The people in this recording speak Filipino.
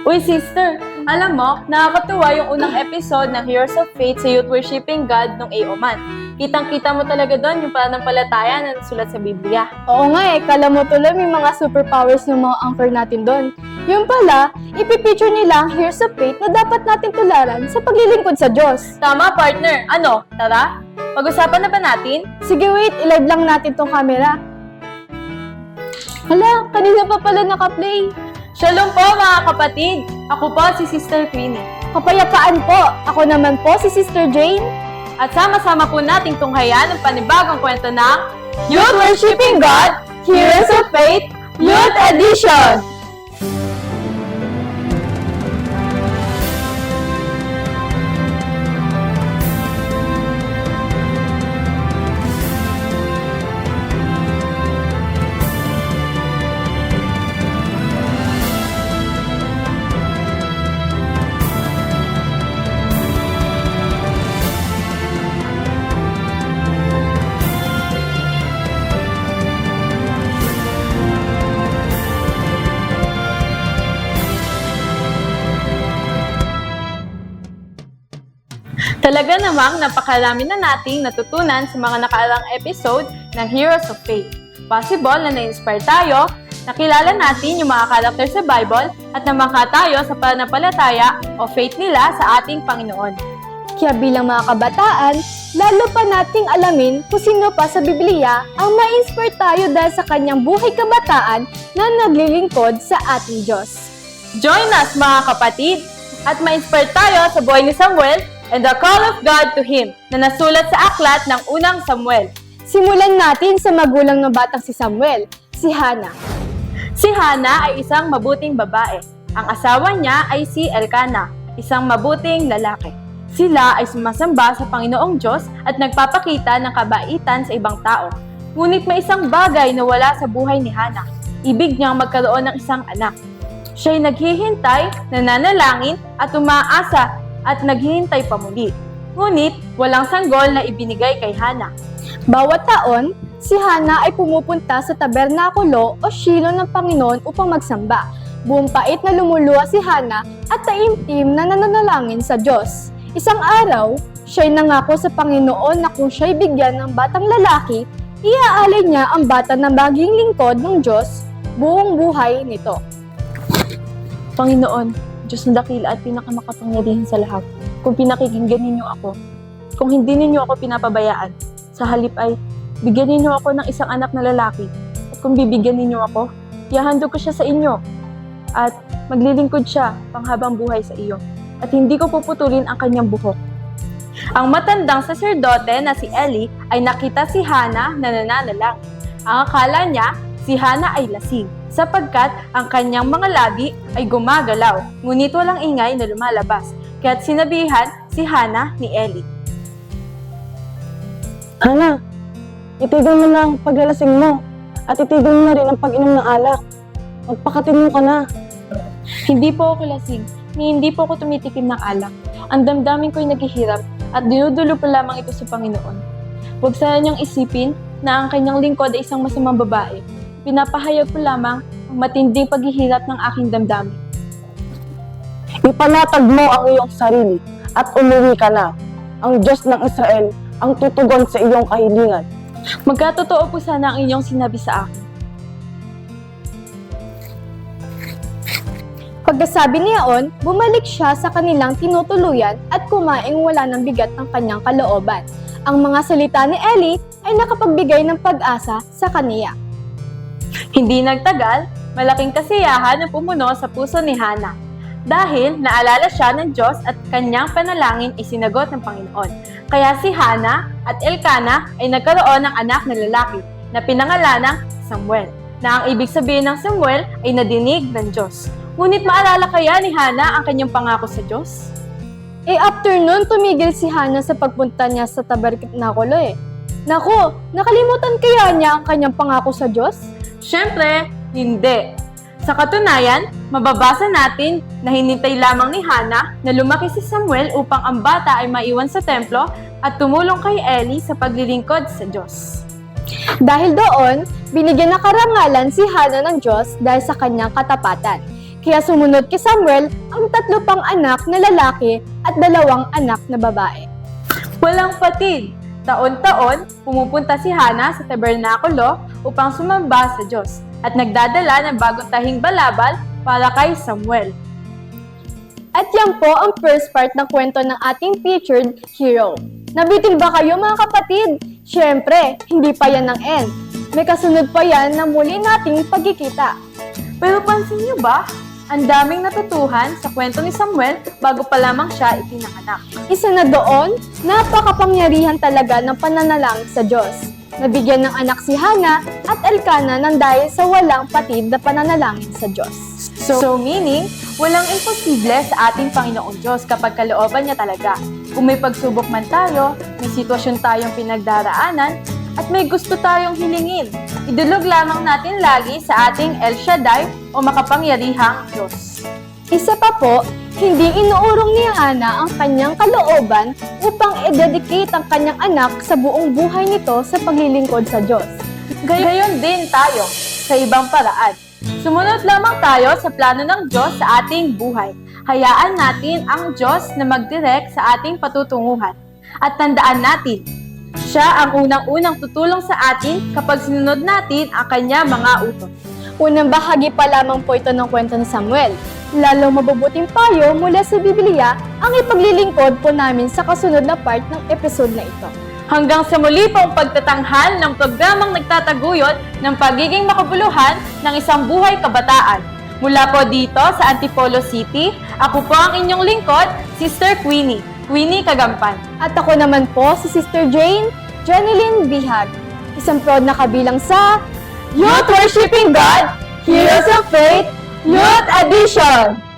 Uy, sister! Alam mo, nakakatuwa yung unang episode ng Heroes of Faith sa Youth Worshiping God nung Aoman. Kitang-kita mo talaga doon yung pananampalataya na nasulat sa Biblia. Oo nga kala mo tuloy may mga superpowers yung mga anchor natin doon. Yung pala, ipipicture nila ang Heroes of Faith na dapat natin tularan sa paglilingkod sa Diyos. Tama, partner! Ano? Tara? Pag-usapan na ba natin? Sige wait, i-live lang natin tong camera. Hala, kanina pa pala naka-play. Shalom po mga kapatid! Ako po si Sister Queenie. Kapayapaan po, ako naman po si Sister Jane. At sama-sama po nating tunghayan ang panibagong kwento ng Youth Worshiping God, Heroes of Faith, Youth Edition! Talaga namang napakarami na nating natutunan sa mga nakaraang episode ng Heroes of Faith. Possible na na-inspire tayo, nakilala natin yung mga character sa Bible at namangka tayo sa pananampalataya o faith nila sa ating Panginoon. Kaya bilang mga kabataan, lalo pa nating alamin kung sino pa sa Biblia ang ma-inspire tayo dahil sa kanyang buhay kabataan na naglilingkod sa ating Diyos. Join us mga kapatid at ma-inspire tayo sa buhay ni Samuel and the call of God to him na nasulat sa aklat ng unang Samuel. Simulan natin sa magulang ng batang si Samuel, si Hannah. Si Hannah ay isang mabuting babae. Ang asawa niya ay si Elkanah, isang mabuting lalaki. Sila ay sumasamba sa Panginoong Diyos at nagpapakita ng kabaitan sa ibang tao. Ngunit may isang bagay na wala sa buhay ni Hannah. Ibig niyang magkaroon ng isang anak. Siya'y naghihintay, nananalangin at umaasa at naghihintay pa muli. Ngunit walang sanggol na ibinigay kay Hannah. Bawat taon, si Hannah ay pumupunta sa tabernakulo o shilo ng Panginoon upang magsamba. Buong pait na lumuluha si Hannah at taimtim na nananalangin sa Diyos. Isang araw, siya'y nangako sa Panginoon na kung siya'y bigyan ng batang lalaki, iaalay niya ang bata na maging lingkod ng Diyos buong buhay nito. Panginoon, Diyos na dakila at pinakamakapangyarihan sa lahat, kung pinakikinggan ninyo ako, kung hindi ninyo ako pinapabayaan, sa halip ay bigyan ninyo ako ng isang anak na lalaki, at kung bibigyan ninyo ako, ihahandog ko siya sa inyo, at maglilingkod siya panghabang buhay sa iyo, at hindi ko puputulin ang kanyang buhok. Ang matandang saserdote na si Eli ay nakita si Hannah na nananalangin. Ang akala niya, si Hannah ay lasing, sapagkat ang kanyang mga labi ay gumagalaw, ngunit walang ingay na lumalabas. Kaya't sinabihan si Hannah ni Eli. Hannah, itigil mo na ang paglalasing mo at itigil mo na rin ang pag-inom ng alak. Magpakatino ka na. Hindi po ako lasing, ni hindi po ako tumitikim ng alak. Ang damdamin ko'y naghihirap at dinudulo pa lamang ito sa Panginoon. Huwag sana niyang isipin na ang kanyang lingkod ay isang masamang babae. Pinapahayag ko lamang ang matinding paghihirap ng aking damdamin. Ipanatag mo ang iyong sarili at umuwi ka na. Ang Diyos ng Israel ang tutugon sa iyong kahilingan. Magkatotoo po sana ang inyong sinabi sa akin. Pagkasabi niyaon, bumalik siya sa kanilang tinutuluyan at kumaing wala ng bigat ng kanyang kalooban. Ang mga salita ni Eli ay nakapagbigay ng pag-asa sa kaniya. Hindi nagtagal, malaking kasiyahan ang pumuno sa puso ni Hannah. Dahil naalala siya ng Diyos at kanyang panalangin ay sinagot ng Panginoon. Kaya si Hannah at Elkanah ay nagkaroon ng anak na lalaki na pinangalanang Samuel, na ang ibig sabihin ng Samuel ay nadinig ng Diyos. Ngunit maalala kaya ni Hannah ang kanyang pangako sa Diyos? After nun, tumigil si Hannah sa pagpunta niya sa tabernakulo Nako, nakalimutan kaya niya ang kanyang pangako sa Diyos? Siyempre, hindi. Sa katunayan, mababasa natin na hinintay lamang ni Hannah na lumaki si Samuel upang ang bata ay maiwan sa templo at tumulong kay Eli sa paglilingkod sa Diyos. Dahil doon, binigyan ng karangalan si Hannah ng Diyos dahil sa kanyang katapatan. Kaya sumunod kay Samuel ang 3 pang anak na lalaki at 2 anak na babae. Walang patid. Taon-taon, pumupunta si Hana sa tabernakulo upang sumamba sa Diyos at nagdadala ng bagong tahing balabal para kay Samuel. At yan po ang first part ng kwento ng ating featured hero. Nabitin ba kayo mga kapatid? Siyempre, hindi pa yan ang end. May kasunod pa yan na muli nating pagkikita. Pero pansin niyo ba? Ang daming natutuhan sa kwento ni Samuel bago pa lamang siya ipinanganak. Isa na doon, napakapangyarihan talaga ng pananalangin sa Diyos. Nabigyan ng anak si Hana at Elkanah ng dahil sa walang patid na pananalangin sa Diyos. So meaning, walang imposible sa ating Panginoong Diyos kapag kalooban niya talaga. Kung may pagsubok man tayo, may sitwasyon tayong pinagdaraanan, at may gusto tayong hilingin, idulog lamang natin lagi sa ating El Shaddai o makapangyarihang Diyos. Isa pa po, hindi inuurong ni Hana ang kanyang kalooban upang i-dedicate ang kanyang anak sa buong buhay nito sa paglilingkod sa Diyos. Gayon din tayo sa ibang paraan. Sumunod lamang tayo sa plano ng Diyos sa ating buhay. Hayaan natin ang Diyos na mag-direct sa ating patutunguhan. At tandaan natin, siya ang unang-unang tutulong sa atin kapag sinunod natin ang kanya mga utos. Unang bahagi pa lamang po ito ng kwento ni Samuel. Lalo mabubuting payo mula sa Biblia ang ipaglilingkod po namin sa kasunod na part ng episode na ito. Hanggang sa muli pong pagtatanghal ng programang nagtataguyod ng pagiging makabuluhan ng isang buhay kabataan. Mula po dito sa Antipolo City, ako po ang inyong lingkod, Sister Queenie Kagampan. At ako naman po si Sister Jane, Janeline Bihag. Isang proud na kabilang sa Youth Worshiping God, Heroes of Faith, Youth Edition!